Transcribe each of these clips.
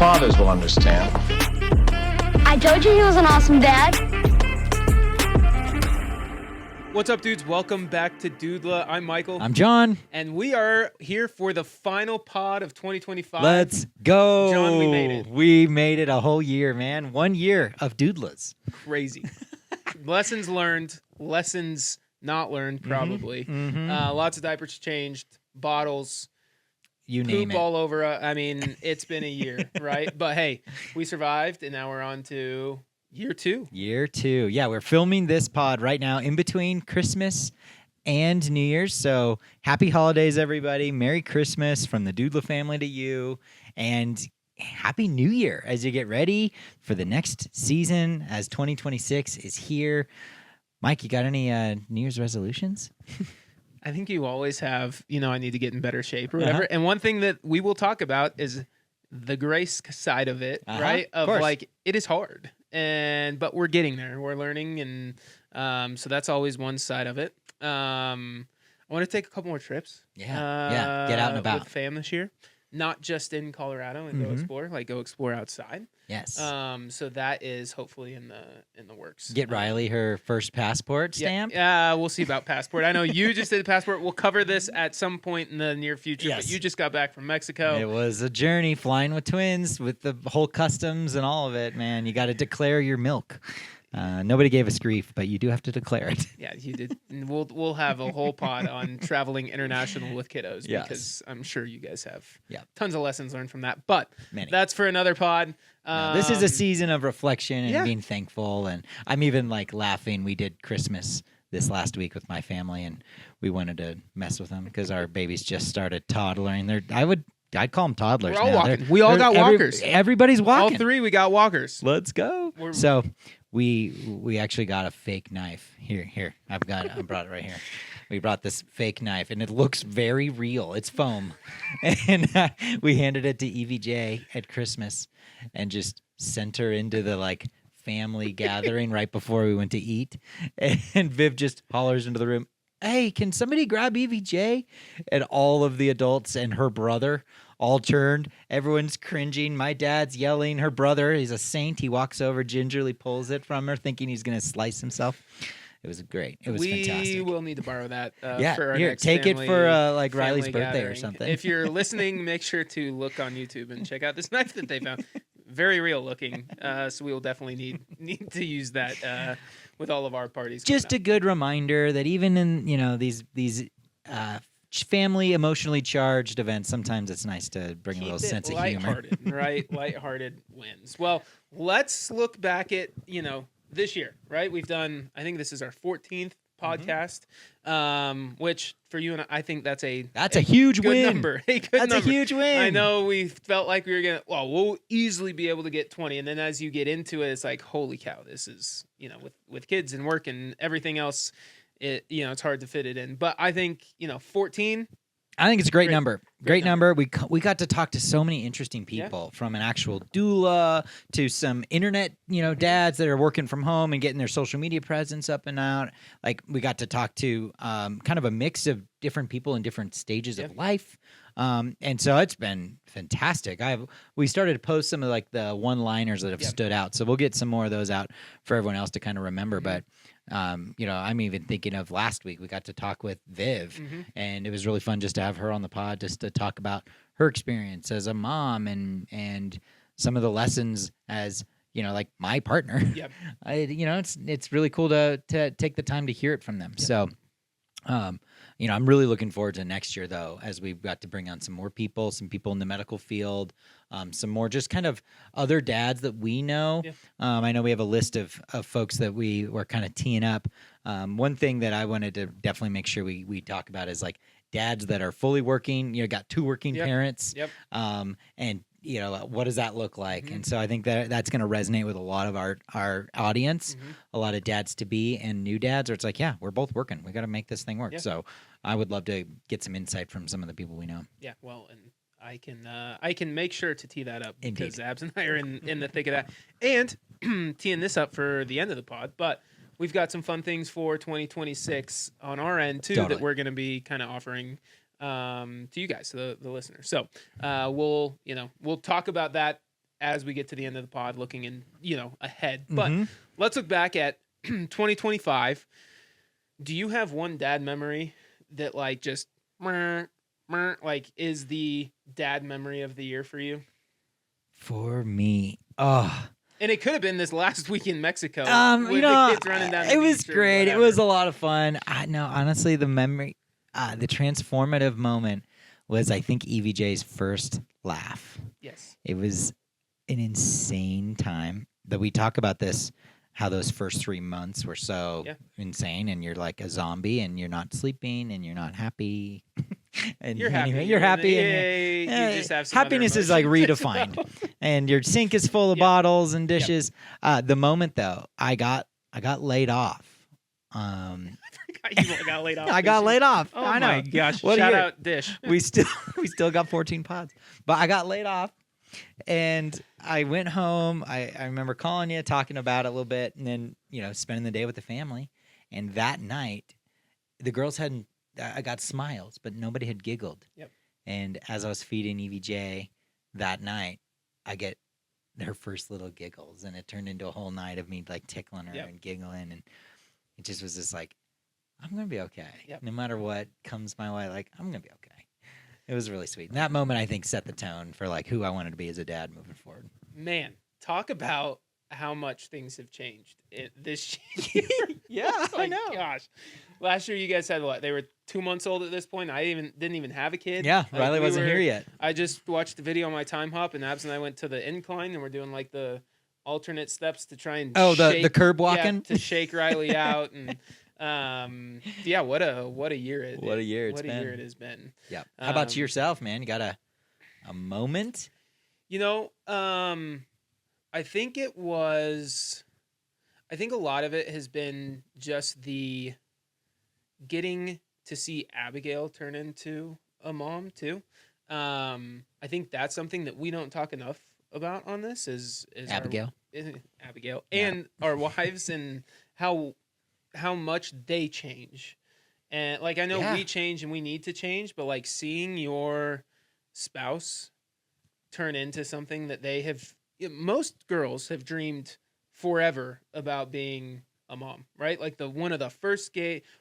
fathers will understand. I told you he was an awesome dad. What's up, dudes? Welcome back to Dudela. I'm Michael. I'm John. And we are here for the final pod of 2025. Let's go. John, we made it. We made it a whole year, man. 1 year of Dudelas. Crazy. Lessons learned, lessons not learned, probably. Lots of diapers changed, bottles, You name poop it. all over. I mean, it's been a year, right? But hey, we survived, and now we're on to year two. Year two. Yeah, we're filming this pod right now in between Christmas and New Year's. So happy holidays, everybody. Merry Christmas from the Dudela family to you. And Happy New Year as you get ready for the next season as 2026 is here. Mike, you got any New Year's resolutions? I think you always have, I need to get in better shape or whatever. And one thing that we will talk about is the grace side of it, right? Of like, it is hard. But we're getting there. We're learning. And so that's always one side of it. I want to take a couple more trips. Yeah. Get out and about. With fam this year. Not just in Colorado and go explore, go explore outside. Yes. So that is hopefully in the works. Get Riley her first passport stamp. Yeah, we'll see about passport. I know you just did the passport. We'll cover this at some point in the near future. Yes. But you just got back from Mexico. It was a journey flying with twins with the whole customs and all of it, man. You got to declare your milk. Nobody gave us grief, but you do have to declare it. Yeah, you did. And we'll have a whole pod on traveling international with kiddos because I'm sure you guys have tons of lessons learned from that. But that's for another pod. This is a season of reflection and being thankful. And I'm even laughing. We did Christmas this last week with my family, and we wanted to mess with them because our babies just started toddling. I'd call them toddlers. We're all now. walking. We all got walkers. Everybody's walking. All three, we got walkers. Let's go. So we actually got a fake knife. Here. I brought it right here. We brought this fake knife, and it looks very real. It's foam. And we handed it to EVJ at Christmas and just sent her into the family gathering right before we went to eat. And Viv just hollers into the room, "Hey, can somebody grab EVJ?" And all of the adults and her brother all turned. Everyone's cringing. My dad's yelling. Her brother, he's a saint. He walks over, gingerly pulls it from her, thinking he's going to slice himself. It was great. It was fantastic. We will need to borrow that for our here, next take family, it for Riley's birthday gathering. or something. If you're listening, make sure to look on YouTube and check out this knife that they found. Very real looking. So we will definitely need to use that with all of our parties. Just a good reminder that even in these family emotionally charged events, sometimes it's nice to bring a little sense of humor. Right? Lighthearted wins. Well, let's look back at this year. Right? We've done. I think this is our 14th podcast, which for you and I think that's a huge good win. Number. That's a huge win. I know we felt like we were we'll easily be able to get 20, and then as you get into it, it's like, holy cow, this is with kids and work and everything else. It's hard to fit it in, but I think 14. I think it's a great number. Great number. We got to talk to so many interesting people, from an actual doula to some internet, dads that are working from home and getting their social media presence up and out. We got to talk to kind of a mix of different people in different stages of life. And so it's been fantastic. We started to post some of the one-liners that have stood out. So we'll get some more of those out for everyone else to kind of remember. But I'm even thinking of last week. We got to talk with Viv, and it was really fun just to have her on the pod, just to talk about her experience as a mom and some of the lessons as my partner. Yep. It's really cool to take the time to hear it from them. Yep. So. I'm really looking forward to next year, though, as we've got to bring on some more people, some people in the medical field, some more just kind of other dads that we know. Yeah. I know we have a list of folks that we were kind of teeing up. One thing that I wanted to definitely make sure we talk about is dads that are fully working, got two working parents. Yep. And what does that look like? And so I think that's going to resonate with a lot of our audience, a lot of dads to be and new dads, where it's we're both working. We got to make this thing work. Yeah. So I would love to get some insight from some of the people we know. Yeah. Well, and I can make sure to tee that up. Indeed. Because Abs and I are in the thick of that. And teeing this up for the end of the pod, but we've got some fun things for 2026 on our end too that we're going to be kind of offering to you guys, to the listeners. So we'll talk about that as we get to the end of the pod, looking in, ahead. But let's look back at 2025. Do you have one dad memory that like just like is the dad memory of the year for you? For me, and it could have been this last week in Mexico. With the kids running down the it was beach great. It was a lot of fun. No, honestly, the memory, the transformative moment was, I think, EVJ's first laugh. Yes, it was an insane time. That we talk about this. How those first 3 months were so insane, and you're like a zombie, and you're not sleeping, and you're not happy. And you're happy. You're happy. You just have some happiness is like redefined, and your sink is full of bottles and dishes. The moment though, I got laid off. You got laid off. I got laid off. Oh I know. My gosh! Shout out Dish. We still got 14 pods, but I got laid off. And I went home. I remember calling you, talking about it a little bit, and then, spending the day with the family. And that night, the girls I got smiles, but nobody had giggled. Yep. And as I was feeding EVJ that night, I get her first little giggles, and it turned into a whole night of me like tickling her and giggling. And it just was just like, I'm going to be okay. Yep. No matter what comes my way, like, I'm going to be okay. It was really sweet. And that moment, I think, set the tone for like who I wanted to be as a dad moving forward. Man, talk about how much things have changed this year. Yeah, I know. Gosh, last year you guys had what? They were 2 months old at this point. I didn't even have a kid. Yeah, Riley wasn't here yet. I just watched the video on my time hop, and Abs and I went to the incline, and we're doing like the alternate steps to try and the curb walking to shake Riley out and. What a year it has been. Yeah. How about yourself, man? You got a moment? I think a lot of it has been just the getting to see Abigail turn into a mom too. I think that's something that we don't talk enough about on this is Abigail. Abigail and our wives and how much they change. And like I know we change and we need to change, but like seeing your spouse turn into something that they have, most girls have dreamed forever about being a mom, right? Like one of the first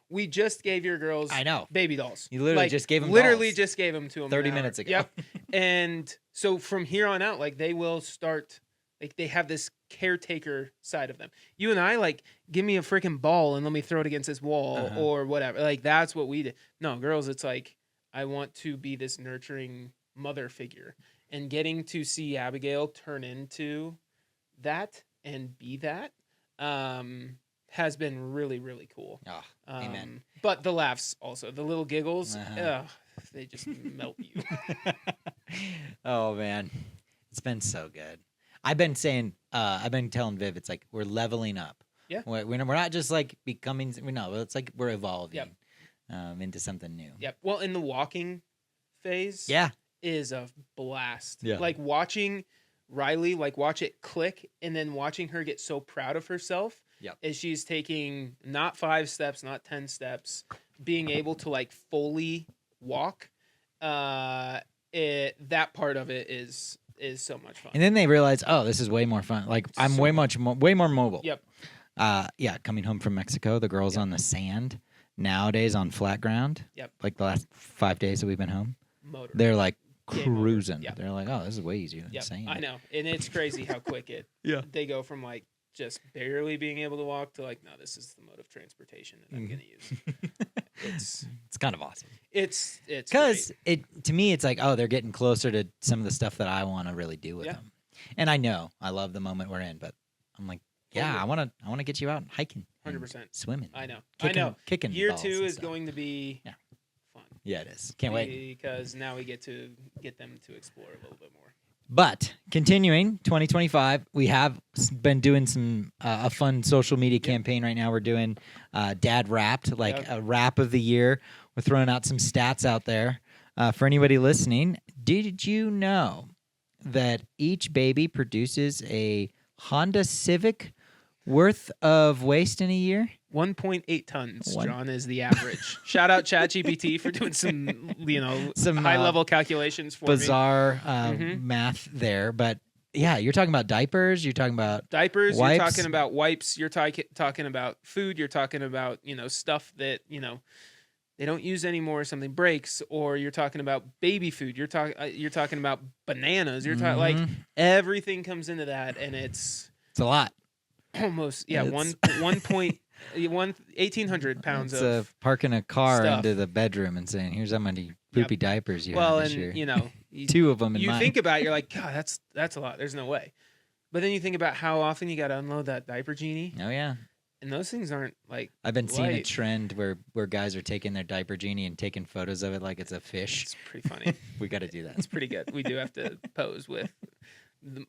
we just gave your girls baby dolls. You literally just gave them just gave them to them 30 minutes ago. Yep. And so from here on out, like they will start, like they have this caretaker side of them. You and I, like, give me a freaking ball and let me throw it against this wall or whatever. Like that's what we did. No, girls, it's like I want to be this nurturing mother figure, and getting to see Abigail turn into that and be that has been really, really cool. Oh, amen. But the laughs also, the little giggles, they just melt you. Oh man, it's been so good. I've been telling Viv, it's like we're leveling up. Yeah. We're not just like becoming, it's like we're evolving into something new. Yep. Well, in the walking phase is a blast. Yeah. Like watching Riley, like watch it click, and then watching her get so proud of herself as she's taking not 5 steps, not 10 steps, being able to like fully walk. That part of it is so much fun. And then they realize, oh, this is way more fun. Like I'm way more mobile. Yep. Coming home from Mexico, the girls on the sand, nowadays on flat ground. Yep. Like the last 5 days that we've been home. Motor. They're like cruising. Yep. They're like, oh, this is way easier than sand. I know. And it's crazy how quick they go from like just barely being able to walk to like, no, this is the mode of transportation that I'm going to use. It's kind of awesome. It's because to me, it's like, oh, they're getting closer to some of the stuff that I want to really do with them. And I know I love the moment we're in, but I'm like, I want to get you out hiking, 100%, swimming. I know, kicking. Year 2 is going to be fun. Yeah, it is. Can't wait because now we get to get them to explore a little bit more. But continuing 2025, we have been doing some a fun social media campaign right now. We're doing Dad Wrapped, a wrap of the year. We're throwing out some stats out there for anybody listening. Did you know that each baby produces a Honda Civic worth of waste in a year? 1.8 tons, John, is the average. Shout out ChatGPT for doing some high level calculations for bizarre math there. But Yeah, you're talking about diapers. You're talking about diapers. wipes. You're talking about wipes. You're talking about food. You're talking about stuff that they don't use anymore. Something breaks, or you're talking about baby food. You're talking about bananas. You're talking like everything comes into that, and it's a lot. Almost It's 1,800 pounds it's of parking a car stuff. into the bedroom and saying, "Here's how many poopy diapers you well, have this and year." Two of them in you mine. think about it, you're like, God, that's a lot. There's no way. But then you think about how often you got to unload that diaper genie. Oh yeah. And those things aren't like. I've been seeing a light. trend where guys are taking their diaper genie and taking photos of it like it's a fish. It's pretty funny. We got to do that. It's pretty good. We do have to pose with.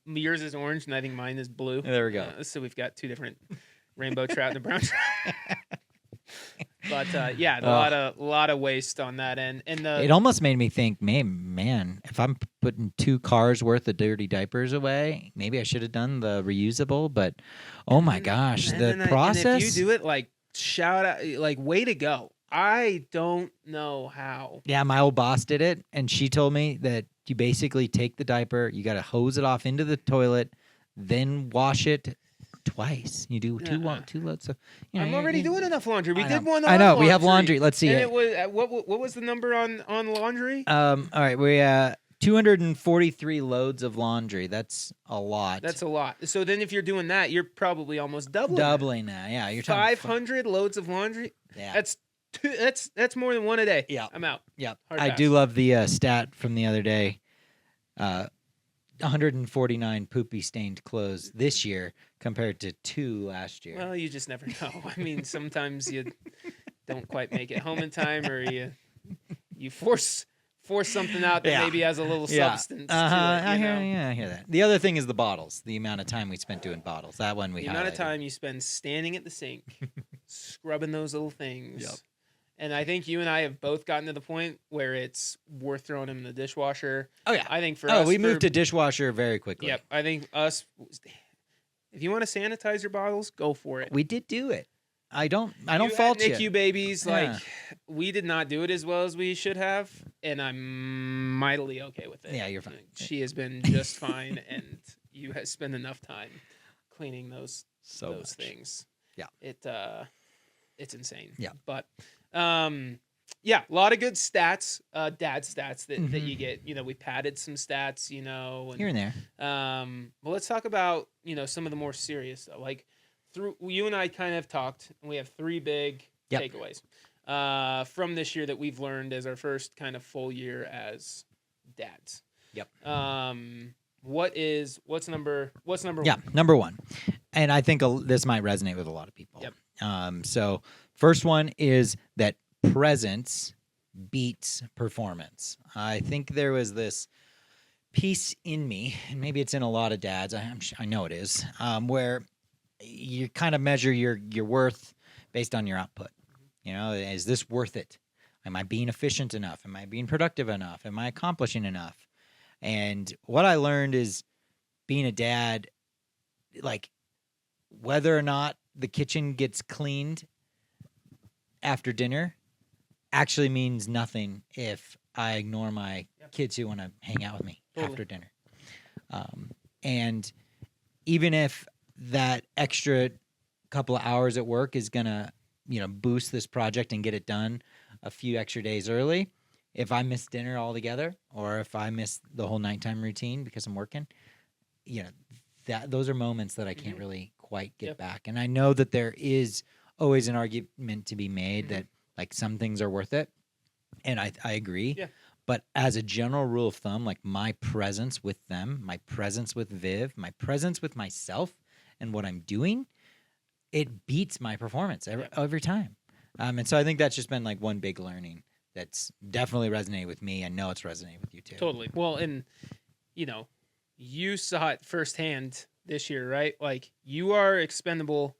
Yours is orange, and I think mine is blue. There we go. So we've got two different rainbow trout and a brown trout. But a lot of waste on that end, and it almost made me think, man, if I'm putting 2 cars worth of dirty diapers away, maybe I should have done the reusable. But oh my gosh, the process! And if you do it, like shout out, like way to go! I don't know how. Yeah, my old boss did it, and she told me that you basically take the diaper, you got to hose it off into the toilet, then wash it twice. You do two loads of. I'm already doing enough laundry. We did one. I know we have laundry. Let's see and it. It was what was the number on laundry? All right, we 243 loads of laundry. That's a lot. That's a lot. So then, if you're doing that, you're probably almost doubling that. Yeah, you're 500 loads of laundry. Yeah, that's more than one a day. Yeah, I'm out. Yeah, Hard I pass. do love the stat from the other day. 149 poopy stained clothes this year compared to 2 last year. Well, you just never know. I mean, sometimes you don't quite make it home in time, or you force something out that maybe has a little substance. To it, I hear that. The other thing is the bottles. The amount of time we spent doing bottles. That one we. The amount of time you spend standing at the sink, scrubbing those little things. Yep. And I think you and I have both gotten to the point where it's worth throwing them in the dishwasher. Oh yeah. I think for us, we moved to dishwasher very quickly. Yep. I think us. If you want to sanitize your bottles, go for it. We did do it. I don't you fault you. NICU babies, like we did not do it as well as we should have, and I'm mightily okay with it. Yeah, you're fine. She has been just fine, and you have spent enough time cleaning those things. Yeah, it's insane. Yeah, but a lot of good stats, dad stats that you get. We padded some stats, and, here and there. But let's talk about some of the more serious stuff. Like through you and I kind of talked, and we have 3 big takeaways from this year that we've learned as our first kind of full year as dads. Yep. What's number one? Yeah, number 1, and I think this might resonate with a lot of people. Yep. So first one is that presence beats performance. I think there was this piece in me, and maybe it's in a lot of dads. I know it is, where you kind of measure your worth based on your output. Is this worth it? Am I being efficient enough? Am I being productive enough? Am I accomplishing enough? And what I learned is being a dad, like whether or not the kitchen gets cleaned after dinner actually means nothing if I ignore my kids who want to hang out with me after dinner. And even if that extra couple of hours at work is going to, boost this project and get it done a few extra days early, if I miss dinner altogether or if I miss the whole nighttime routine because I'm working, those are moments that I can't really quite get back. And I know that there is always an argument to be made that like some things are worth it. And I agree. Yeah. But as a general rule of thumb, like my presence with them, my presence with Viv, my presence with myself and what I'm doing, it beats my performance every time. And so I think that's just been like one big learning that's definitely resonated with me. I know it's resonated with you too. Totally. Well, and you saw it firsthand this year, right? Like you are expendable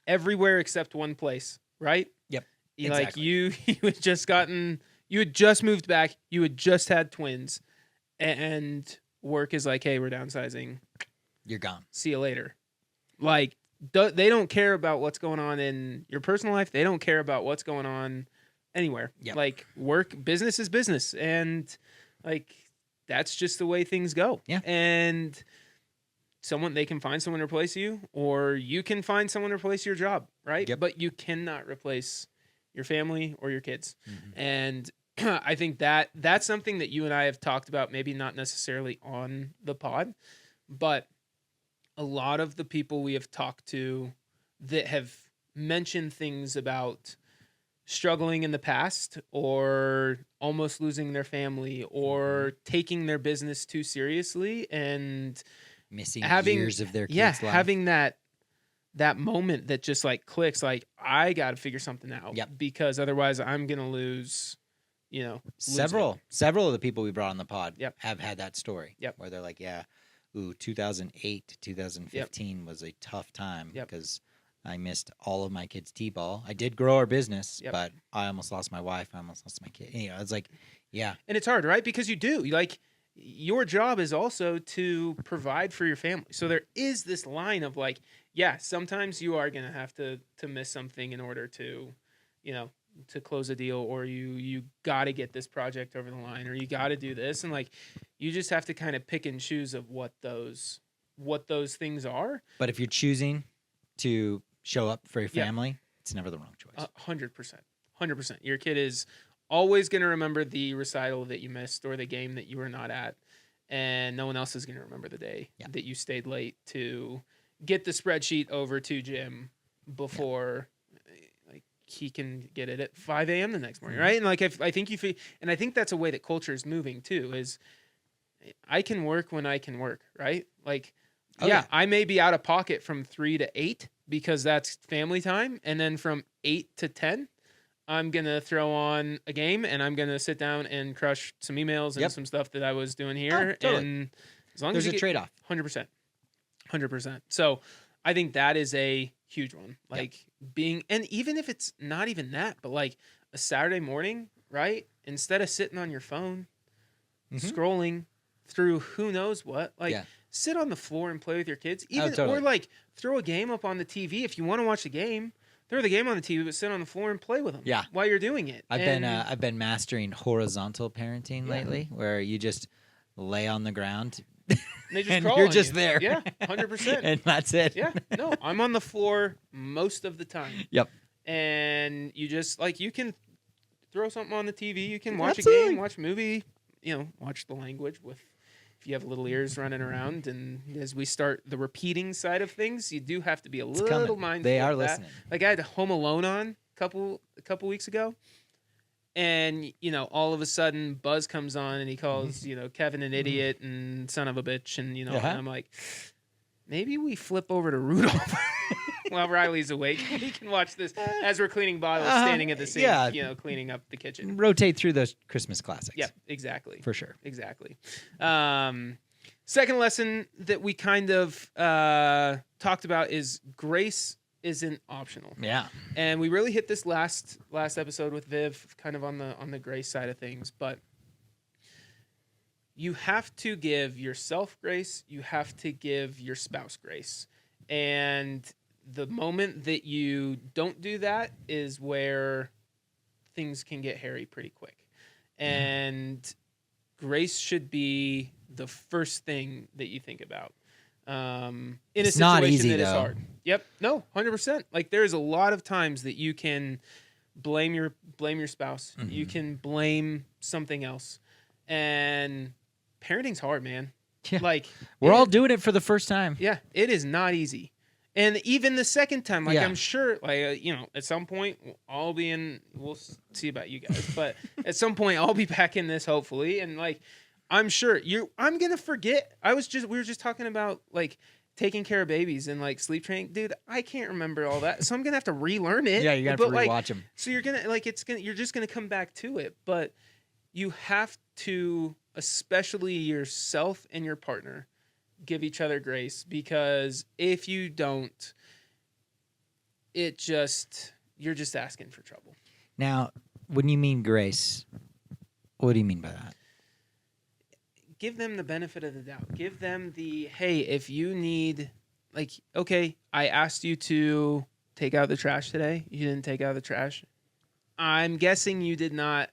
everywhere except one place, right? Yep. Like exactly. you had just moved back, you had just had twins, and work is like, hey, we're downsizing. You're gone. See you later. Like they don't care about what's going on in your personal life. They don't care about what's going on anywhere. Yep. Like business is business, and like that's just the way things go. Yeah. And they can find someone to replace you, or you can find someone to replace your job, right? Yep. But you cannot replace your family or your kids. Mm-hmm. And I think that's something that you and I have talked about, maybe not necessarily on the pod, but a lot of the people we have talked to that have mentioned things about struggling in the past or almost losing their family or taking their business too seriously and missing having years of their kids' life. having that moment that just like clicks, like I got to figure something out because otherwise I'm going to lose, several of the people we brought on the pod have had that story where they're like, 2008 to 2015 was a tough time because I missed all of my kids' T-ball. I did grow our business, but I almost lost my wife. I almost lost my kid. It's like, and it's hard, right? Because you do like your job is also to provide for your family. So there is this line of like, sometimes you are going to have to miss something in order to, to close a deal, or you got to get this project over the line, or you got to do this. And like, you just have to kind of pick and choose of what those things are. But if you're choosing to show up for your family, it's never the wrong choice. 100%. Your kid is always going to remember the recital that you missed or the game that you were not at. And no one else is going to remember the day that you stayed late to get the spreadsheet over to Jim before like he can get it at 5 a.m. the next morning, right? And like I think that's a way that culture is moving too, is I can work when I can work, right? Like, I may be out of pocket from 3 to 8 because that's family time. And then from 8 to 10, I'm going to throw on a game and I'm going to sit down and crush some emails and some stuff that I was doing here. Totally. And as long there's as a trade-off. 100%. So I think that is a huge one. Like and even if it's not even that, but like a Saturday morning, right? Instead of sitting on your phone, scrolling through who knows what, like sit on the floor and play with your kids, or like throw a game up on the TV. If you want to watch the game, throw the game on the TV, but sit on the floor and play with them while you're doing it. I've been mastering horizontal parenting lately, where you just lay on the ground and they just and crawl you're on just you. there. Yeah, 100%. And that's it. Yeah, no, I'm on the floor most of the time. Yep. And you just like, you can throw something on the TV, you can watch a game, watch a movie, watch the language with, if you have little ears running around. And as we start the repeating side of things, you do have to be a little mindful. They are of that. listening. Like I had Home Alone on a couple weeks ago, and all of a sudden Buzz comes on and he calls Kevin an idiot and son of a bitch, and and I'm like, maybe we flip over to Rudolph. While Riley's awake, we can watch this as we're cleaning bottles, standing at the sink, cleaning up the kitchen. Rotate through those Christmas classics. Yeah, exactly. For sure. Exactly. Second lesson that we kind of talked about is grace isn't optional. Yeah. And we really hit this last episode with Viv, kind of on the grace side of things, but you have to give yourself grace. You have to give your spouse grace. And the moment that you don't do that is where things can get hairy pretty quick. And grace should be the first thing that you think about. In it's a situation not easy, that is though. hard. Yep. No, 100%. Like there's a lot of times that you can blame your spouse. Mm-hmm. You can blame something else. And parenting's hard, man. Yeah. Like we're all doing it for the first time. Yeah, it is not easy. And even the second time, like I'm sure, like at some point I'll be in. We'll see about you guys, but at some point I'll be back in this, hopefully. And like, I'm sure I'm gonna forget. We were just talking about like taking care of babies and like sleep training, dude. I can't remember all that, so I'm gonna have to relearn it. Yeah, you have to rewatch them. So you're just gonna come back to it, but you have to, especially yourself and your partner, give each other grace, because if you don't, you're just asking for trouble. Now, when you mean grace, what do you mean by that? Give them the benefit of the doubt. Give them the, hey, if you need, like, okay, I asked you to take out the trash today. You didn't take out the trash. I'm guessing you did not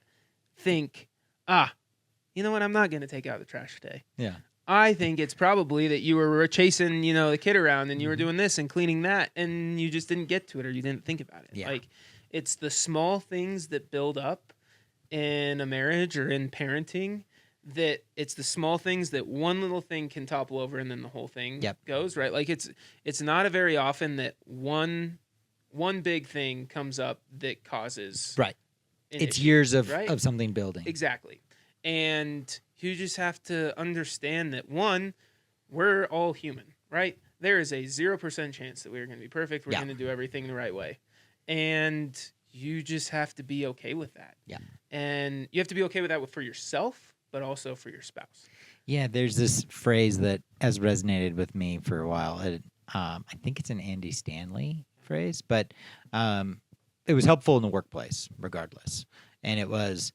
think, you know what? I'm not going to take out the trash today. Yeah. I think it's probably that you were chasing, the kid around and you were doing this and cleaning that and you just didn't get to it or you didn't think about it. Yeah. Like, it's the small things that build up in a marriage or in parenting, that it's the small things that one little thing can topple over and then the whole thing goes, right? Like, it's not a very often that one big thing comes up that causes It's issue, years of right? something building. Exactly. And you just have to understand that, one, we're all human, right? There is a 0% chance that we're going to be perfect. We're going to do everything the right way. And you just have to be okay with that. Yeah. And you have to be okay with that for yourself, but also for your spouse. Yeah, there's this phrase that has resonated with me for a while. I think it's an Andy Stanley phrase, but it was helpful in the workplace regardless. And it was,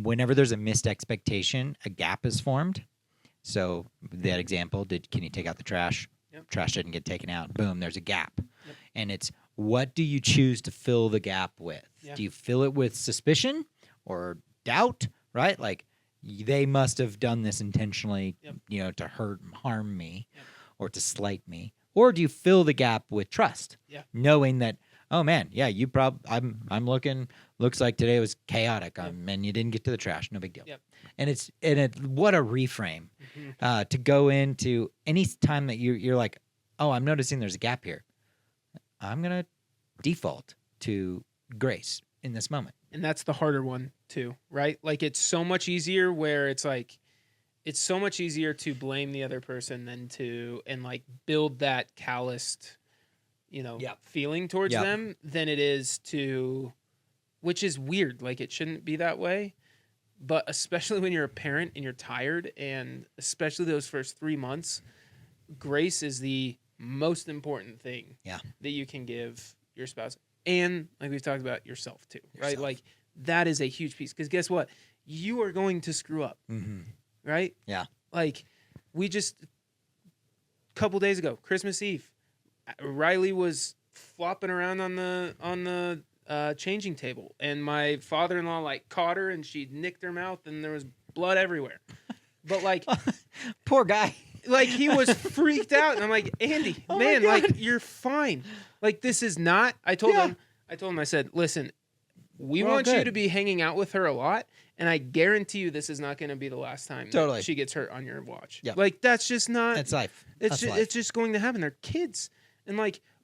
whenever there's a missed expectation, a gap is formed. So that example, can you take out the trash? Yep. Trash didn't get taken out. Boom, there's a gap. Yep. And it's, what do you choose to fill the gap with? Yeah. Do you fill it with suspicion or doubt, right? Like, they must have done this intentionally, to harm me or to slight me. Or do you fill the gap with trust, knowing that, oh man, looks like today was chaotic, and you didn't get to the trash, no big deal. Yep. And what a reframe to go into any time that you're like, oh, I'm noticing there's a gap here. I'm gonna default to grace in this moment. And that's the harder one too, right? Like, it's so much easier where it's like, it's so much easier to blame the other person than and build that calloused, feeling towards them than it is to, which is weird. Like, it shouldn't be that way. But especially when you're a parent and you're tired, and especially those first 3 months, grace is the most important thing that you can give your spouse. And like we've talked about, yourself too, right? Like, that is a huge piece. Because guess what? You are going to screw up, right? Yeah. Like, we just, a couple days ago, Christmas Eve, Riley was flopping around on the changing table, and my father-in-law caught her, and she nicked her mouth, and there was blood everywhere. But poor guy. He was freaked out, and I'm like, Andy, man, you're fine. This is not. I told him, I said, listen, we want you to be hanging out with her a lot, and I guarantee you this is not going to be the last time that she gets hurt on your watch. Yep. That's just not. That's life. It's just going to happen. They're kids, and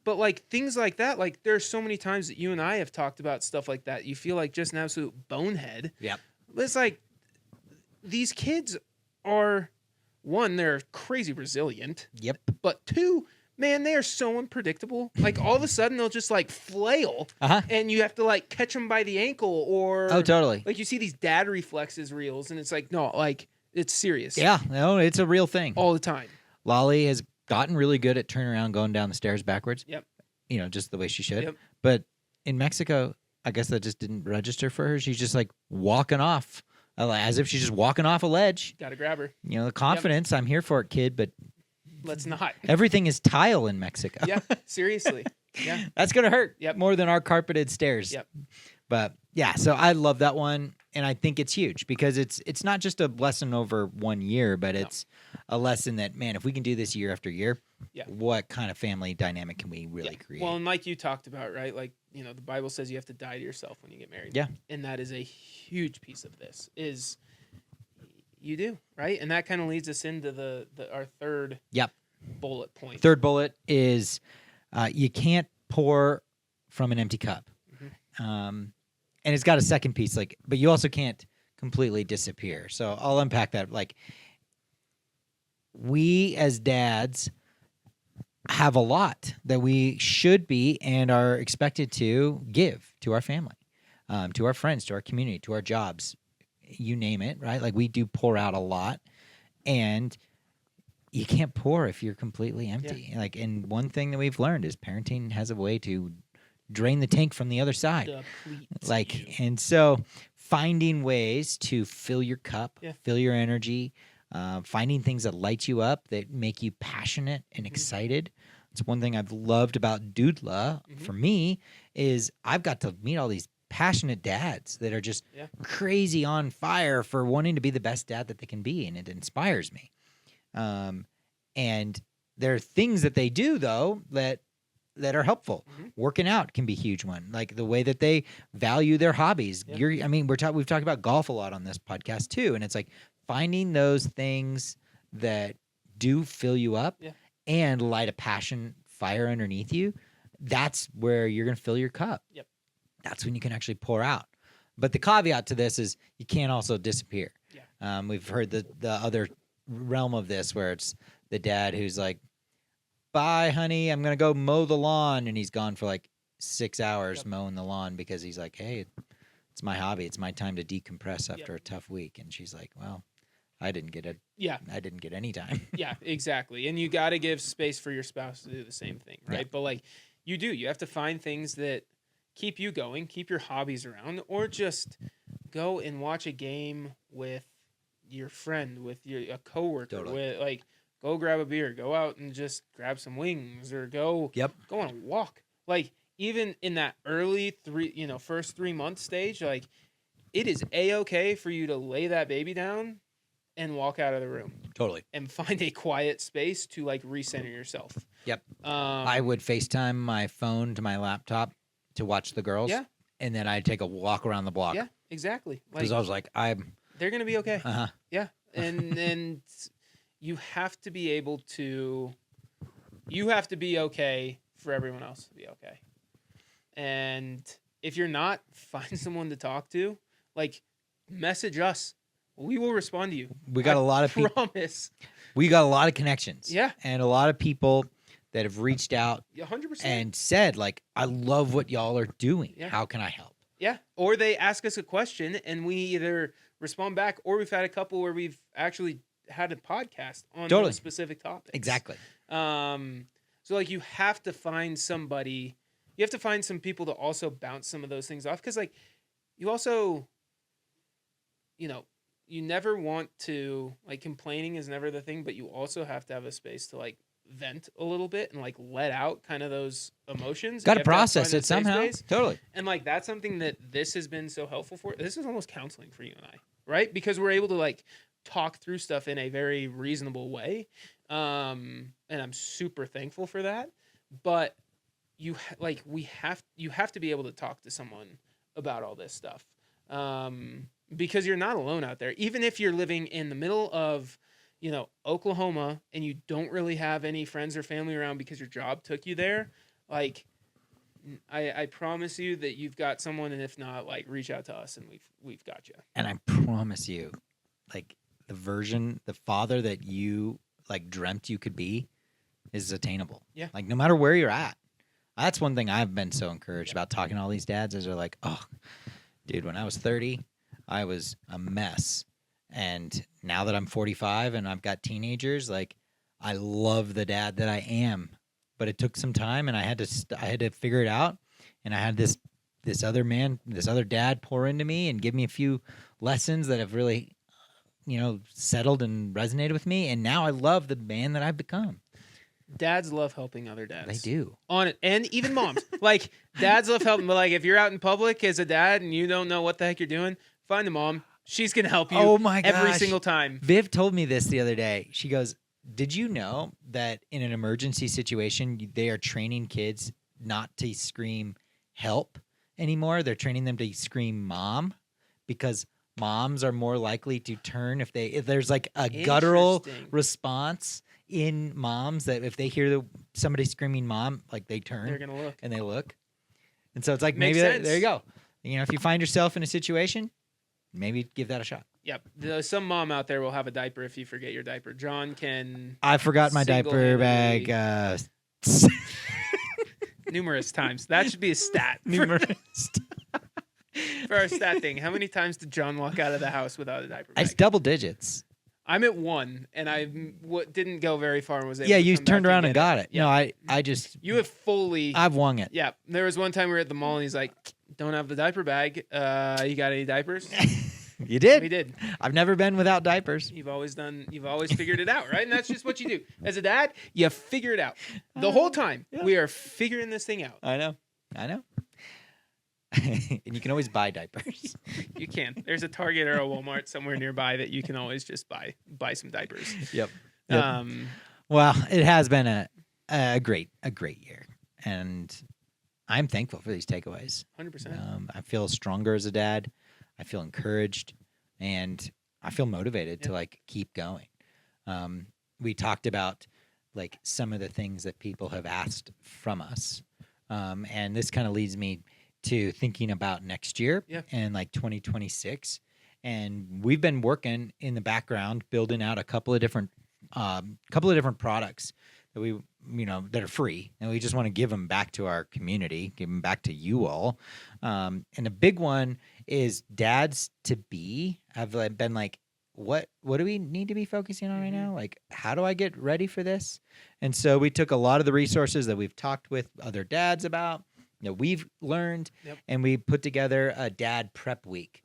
but things like that. There's so many times that you and I have talked about stuff like that. You feel like just an absolute bonehead. Yep. But it's these kids are, one, they're crazy resilient. Yep. But two, man, they are so unpredictable. All of a sudden they'll just flail, and you have to catch them by the ankle, or totally. You see these dad reflexes reels, and it's no, it's serious. Yeah, no, it's a real thing all the time. Lolly has gotten really good at turning around, going down the stairs backwards. Yep. Just the way she should. Yep. But in Mexico, I guess that just didn't register for her. She's just walking off, as if she's just walking off a ledge. Got to grab her. The confidence. I'm here for it, kid, but let's not. Everything is tile in Mexico. Yeah, seriously. Yeah. That's going to hurt more than our carpeted stairs. Yep. But yeah, so I love that one, and I think it's huge because it's not just a lesson over 1 year, but it's a lesson that, man, if we can do this year after year, what kind of family dynamic can we really create? Well, and like you talked about, right? The Bible says you have to die to yourself when you get married. Yeah. And that is a huge piece of this, is you do, right? And that kind of leads us into our third bullet point. Third bullet is you can't pour from an empty cup. And it's got a second piece, but you also can't completely disappear. So I'll unpack that. We as dads have a lot that we should be and are expected to give to our family, to our friends, to our community, to our jobs, you name it, right? We do pour out a lot, and you can't pour if you're completely empty. And one thing that we've learned is parenting has a way to drain the tank from the other side. And so finding ways to fill your cup, fill your energy, finding things that light you up, that make you passionate and excited. It's one thing I've loved about Doodla for me is I've got to meet all these passionate dads that are just crazy on fire for wanting to be the best dad that they can be, and it inspires me. And there are things that they do though that are helpful. Working out can be a huge one. Like the way that they value their hobbies. We've talked about golf a lot on this podcast too, and it's like finding those things that do fill you up and light a passion fire underneath you. That's where you're going to fill your cup. That's when you can actually pour out. But the caveat to this is you can't also disappear. We've heard the other realm of this where it's the dad who's like, bye, honey, I'm going to go mow the lawn. And he's gone for like 6 hours mowing the lawn because he's like, hey, it's my hobby. It's my time to decompress after a tough week. And she's like, well, I didn't get I didn't get any time. Exactly. And you got to give space for your spouse to do the same thing, right? But like you have to find things that keep you going, keep your hobbies around, or just go and watch a game with your friend, with a coworker, with like go grab a beer, go out and just grab some wings, or go on a walk. Like even in that early first 3 month stage, like it is A-okay for you to lay that baby down and walk out of the room. Totally. And find a quiet space to like recenter yourself. I would FaceTime my phone to my laptop to watch the girls. And then I'd take a walk around the block. Exactly. Because I was like, they're going to be okay. And you have to be able to, be okay for everyone else to be okay. And if you're not, find someone to talk to. Like, message us. We will respond to you. We got a lot of people. Promise. We got a lot of connections. Yeah. And a lot of people that have reached out 100%. And said, like, I love what y'all are doing. Yeah. How can I help? Yeah. Or they ask us a question and we either respond back, or we've had a couple where we've actually had a podcast on those specific topics. Exactly. So like you have to find somebody, you have to find some people to also bounce some of those things off. Cause like you also, you never want to, like, complaining is never the thing, but you also have to have a space to like vent a little bit and like let out kind of those emotions. Got to process it somehow. Totally. And like that's something that this has been so helpful for. This is almost counseling for you and I, right? Because we're able to like talk through stuff in a very reasonable way. And I'm super thankful for that. But you have to be able to talk to someone about all this stuff. Because you're not alone out there. Even if you're living in the middle of, Oklahoma and you don't really have any friends or family around because your job took you there, like I promise you that you've got someone, and if not, like reach out to us and we've got you. And I promise you, like the father that you like dreamt you could be is attainable. Yeah. Like no matter where you're at. That's one thing I've been so encouraged about talking to all these dads is they're like, oh, dude, when I was 30, I was a mess. And now that I'm 45 and I've got teenagers, like I love the dad that I am, but it took some time and I had to figure it out. And I had this other dad pour into me and give me a few lessons that have really, settled and resonated with me. And now I love the man that I've become. Dads love helping other dads. They do. On it. And even moms. Like, dads love helping. But, like, if you're out in public as a dad and you don't know what the heck you're doing, find a mom. She's going to help you every single time. Viv told me this the other day. She goes, did you know that in an emergency situation, they are training kids not to scream help anymore? They're training them to scream mom because moms are more likely to turn if there's like a guttural response in moms that if they hear somebody screaming mom, like they turn. They're going to look. And they look. And so it's like maybe there you go. If you find yourself in a situation, maybe give that a shot. Yep. Some mom out there will have a diaper if you forget your diaper. John can... I forgot my diaper bag numerous times. That should be a stat. For our stat thing. How many times did John walk out of the house without a diaper bag? It's double digits. I'm at 1, and I didn't go very far and was able to you come turned back around and got it. Yeah. No, I just... You have fully... I've won it. Yeah. There was one time we were at the mall, and he's like, don't have the diaper bag. You got any diapers? You did? We did. I've never been without diapers. You've always figured it out, right? And that's just what you do. As a dad, you figure it out. The whole time, we are figuring this thing out. I know. and you can always buy diapers. You can. There's a Target or a Walmart somewhere nearby that you can always just buy some diapers. Yep. Well, it has been a great year, and I'm thankful for these takeaways. 100%. I feel stronger as a dad. I feel encouraged, and I feel motivated to like keep going. We talked about like some of the things that people have asked from us, and this kind of leads me to thinking about next year and like 2026. And we've been working in the background, building out a couple of different products that we, that are free, and we just want to give them back to our community, give them back to you all. And a big one is dads to be. I've been like, what do we need to be focusing on right now? Like, how do I get ready for this? And so we took a lot of the resources that we've talked with other dads about, we've learned, and we put together a dad prep week.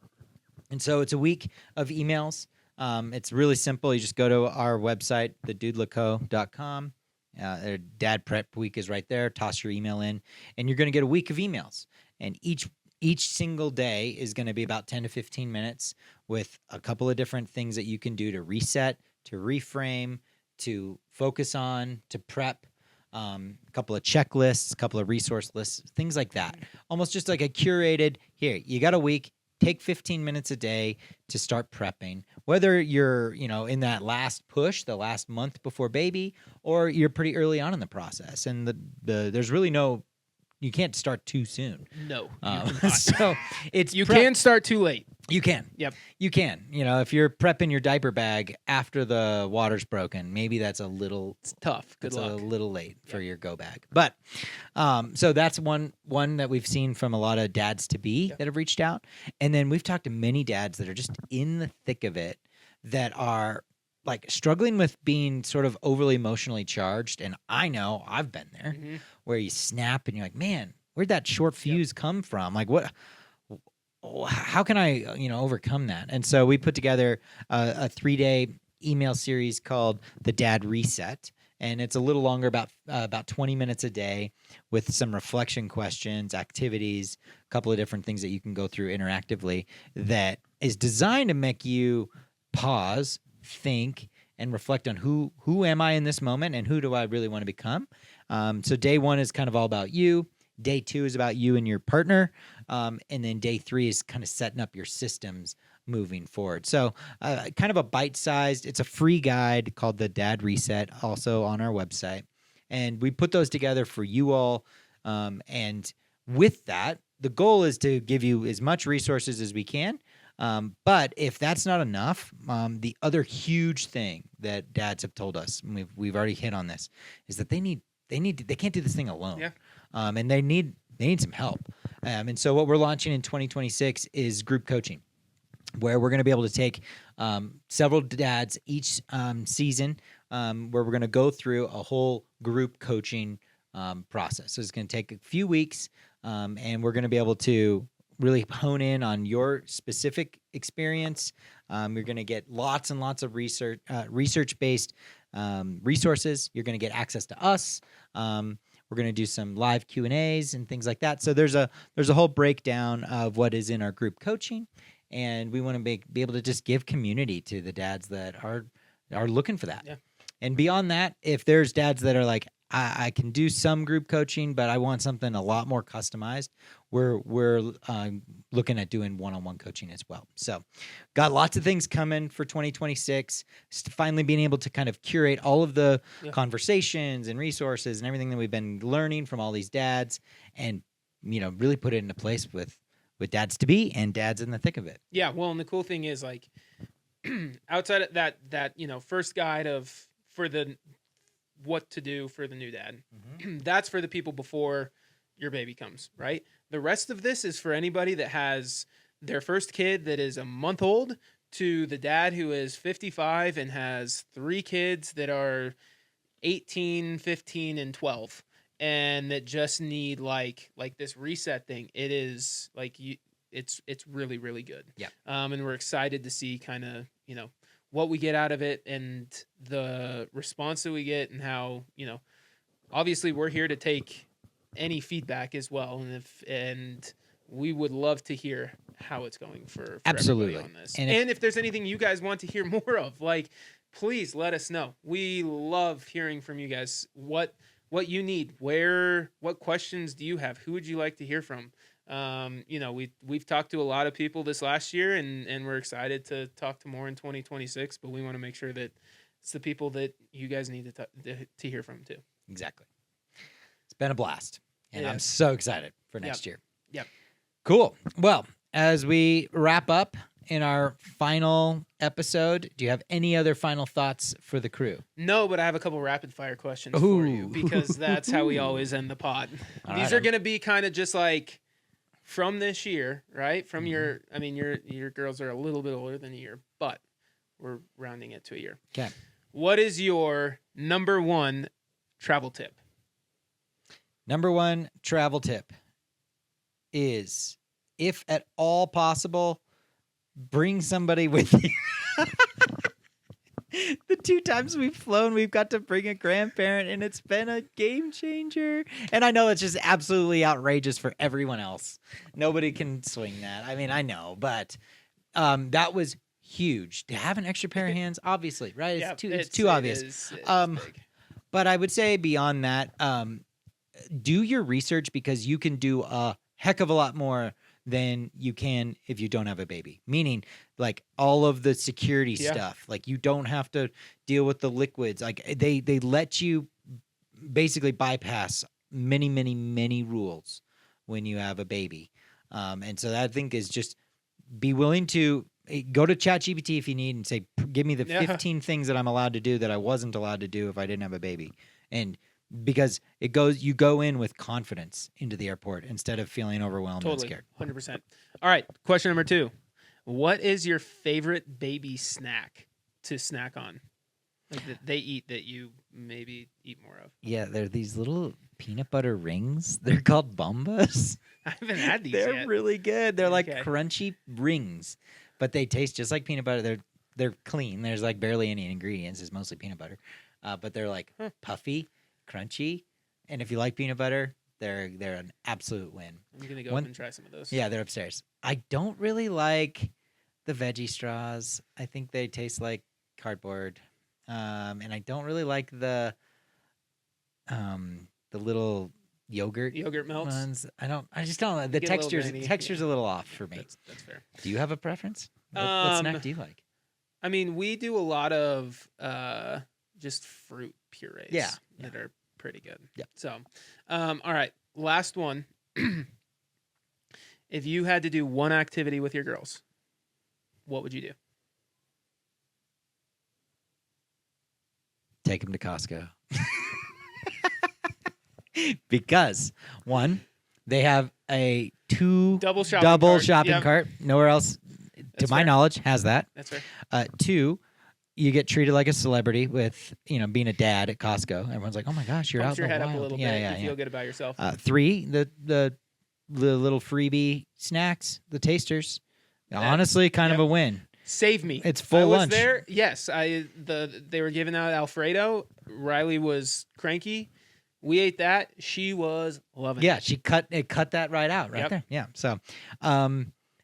And so it's a week of emails. It's really simple. You just go to our website, thedudelaco.com. Their dad prep week is right there. Toss your email in, and you're going to get a week of emails. And each single day is going to be about 10 to 15 minutes with a couple of different things that you can do to reset, to reframe, to focus on, to prep. A couple of checklists, a couple of resource lists, things like that. Almost just like a curated, here, you got a week. Take 15 minutes a day to start prepping, whether you're, in that last push, the last month before baby, or you're pretty early on in the process. And there's really you can't start too soon. No. So you can start too late. You can. Yep. You can. If you're prepping your diaper bag after the water's broken, maybe that's a little tough. Good luck. A little late for your go bag. But so that's one that we've seen from a lot of dads to be that have reached out. And then we've talked to many dads that are just in the thick of it, that are like struggling with being sort of overly emotionally charged. And I know I've been there, where you snap and you're like, man, where'd that short fuse come from? Like, how can I, overcome that? And so we put together a 3-day email series called the Dad Reset. And it's a little longer, about 20 minutes a day, with some reflection questions, activities, a couple of different things that you can go through interactively, that is designed to make you pause, think, and reflect on who am I in this moment, and who do I really want to become. So day 1 is kind of all about you. Day 2 is about you and your partner. And then day 3 is kind of setting up your systems moving forward. So kind of a bite-sized, it's a free guide called the Dad Reset, also on our website. And we put those together for you all. And with that, the goal is to give you as much resources as we can. But if that's not enough, the other huge thing that dads have told us, and we've already hit on this, is that they can't do this thing alone. Yeah. And they need some help. And so what we're launching in 2026 is group coaching, where we're going to be able to take several dads each season, where we're going to go through a whole group coaching process. So it's going to take a few weeks, and we're going to be able to really hone in on your specific experience. You're going to get lots and lots of research-based resources. You're going to get access to us. We're going to do some live Q&As and things like that. So there's a whole breakdown of what is in our group coaching, and we want to be able to just give community to the dads that are looking for that. Yeah. And beyond that, if there's dads that are like, I can do some group coaching, but I want something a lot more customized, we're looking at doing one-on-one coaching as well. So got lots of things coming for 2026. Finally being able to kind of curate all of the conversations and resources and everything that we've been learning from all these dads, and really put it into place with dads to be and dads in the thick of it. Yeah, well, and the cool thing is, like, outside of that first guide for the what to do for the new dad, that's for the people before your baby comes, right? The rest of this is for anybody that has their first kid that is a month old, to the dad who is 55 and has 3 kids that are 18, 15, and 12, and that just need like this reset thing. It is like it's really, really good. Yeah. And we're excited to see kind of, what we get out of it and the response that we get, and how, obviously we're here to take any feedback as well. And we would love to hear how it's going for Absolutely everybody on this. And if there's anything you guys want to hear more of, like, please let us know. We love hearing from you guys. What you need, what questions do you have? Who would you like to hear from? We've talked to a lot of people this last year, and we're excited to talk to more in 2026, but we want to make sure that it's the people that you guys need to hear from too. Exactly. It's been a blast, and Yeah. I'm so excited for next year. Yep. Cool. Well, as we wrap up in our final episode, do you have any other final thoughts for the crew? No, but I have a couple rapid fire questions for you, because that's how we always end the pod. These are going to be kind of just like from this year, right? From your girls are a little bit older than a year, but we're rounding it to a year. Okay. What is your number one travel tip? Number one travel tip is, if at all possible, bring somebody with you. The 2 times we've flown, we've got to bring a grandparent, and it's been a game changer. And I know it's just absolutely outrageous for everyone else. Nobody can swing that. I mean, I know, but that was huge. To have an extra pair of hands, obviously, right? It's too obvious. It is big. But I would say beyond that, do your research, because you can do a heck of a lot more than you can if you don't have a baby. Meaning, like, all of the security stuff. Like, you don't have to deal with the liquids. Like, they let you basically bypass many, many, many rules when you have a baby. And so that, I think, is just be willing to go to ChatGPT if you need and say, give me the 15 things that I'm allowed to do that I wasn't allowed to do if I didn't have a baby. And because you go in with confidence into the airport instead of feeling overwhelmed and scared. 100%. All right, question number 2. What is your favorite baby snack to snack on? Like, that they eat that you maybe eat more of? Yeah, they're these little peanut butter rings. They're called bombas. I haven't had these They're yet. really good. They're like Okay. crunchy rings, but they taste just like peanut butter. They're clean. There's like barely any ingredients. It's mostly peanut butter, but they're like puffy, crunchy, and if you like peanut butter, they're an absolute win. I'm going to go up and try some of those. Yeah, they're upstairs. I don't really like the veggie straws. I think they taste like cardboard, and I don't really like the little yogurt melts. ones. I just don't. The Get a little texture's grainy. a little off for me. That's fair. Do you have a preference? What snack do you like? I mean, we do a lot of just fruit purees that are pretty good. Yeah. So, all right, last one. If you had to do one activity with your girls, what would you do? Take them to Costco. Because, one, they have a double shopping cart. Nowhere else, to my knowledge, has that. That's fair. 2, you get treated like a celebrity with, being a dad at Costco. Everyone's like, "Oh my gosh, you're Pumps out in your the head wild." up a little bit. You feel good about yourself. 3, the little freebie snacks, the tasters. Honestly, kind of a win. Save me. It's full I was lunch. there. Yes, they were giving out Alfredo. Riley was cranky. We ate that. She was loving it. Yeah, she cut that right out there. Yeah. So,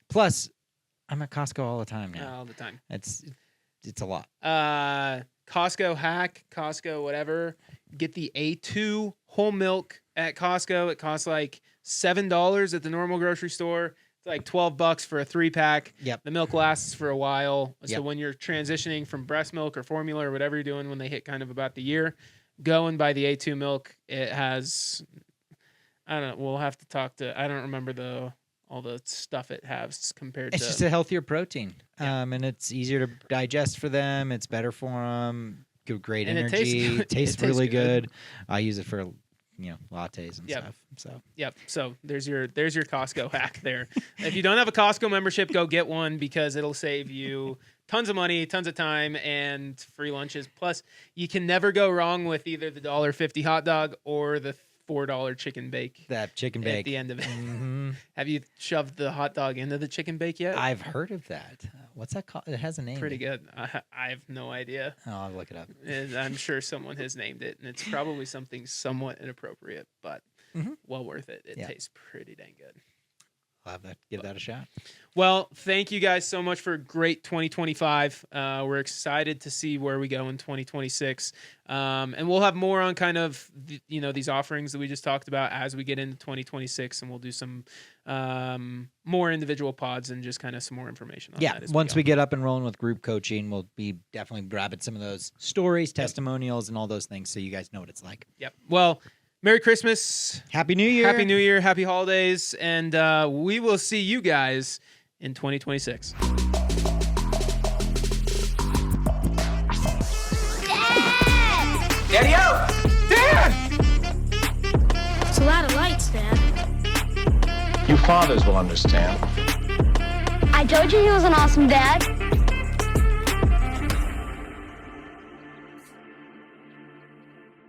plus, I'm at Costco all the time now. All the time. It's a lot. Costco hack, Costco whatever. Get the A2 whole milk at Costco. It costs like $7 at the normal grocery store. It's like $12 for a 3-pack. Yep. The milk lasts for a while. So Yep. when you're transitioning from breast milk or formula or whatever you're doing when they hit kind of about the year, go and buy the A2 milk. It has, I don't know, we'll have to talk to, I don't remember all the stuff it has compared It's to. just a healthier protein, Yeah. and it's easier to digest for them. It's better for them. Great And it energy. tastes good. It tastes It tastes really good. good. I use it for lattes and Yep. stuff. So Yep. So there's your Costco hack there. If you don't have a Costco membership, go get one because it'll save you tons of money, tons of time, and free lunches. Plus, you can never go wrong with either the $1.50 hot dog or the $4 chicken bake. that chicken At bake. the end of it. Mhm. Have you shoved the hot dog into the chicken bake yet? I've heard of that. What's that called? It has a name. Pretty good. I have no idea. Oh, I'll look it up. And I'm sure someone has named it, and it's probably something somewhat inappropriate, but Mhm. well worth it. It Yeah. tastes pretty dang good. I'll have to give that a shot. Well, thank you guys so much for a great 2025. We're excited to see where we go in 2026. And we'll have more on kind of, these offerings that we just talked about as we get into 2026. And we'll do some more individual pods and just kind of some more information on that. Once we get up and rolling with group coaching, we'll be definitely grabbing some of those stories, testimonials, and all those things so you guys know what it's like. Yep. Well, Merry Christmas. Happy New Year. Happy New Year. Happy holidays. And we will see you guys in 2026. Dad! Daddy-o! Dad! It's a lot of lights, Dad. You fathers will understand. I told you he was an awesome dad.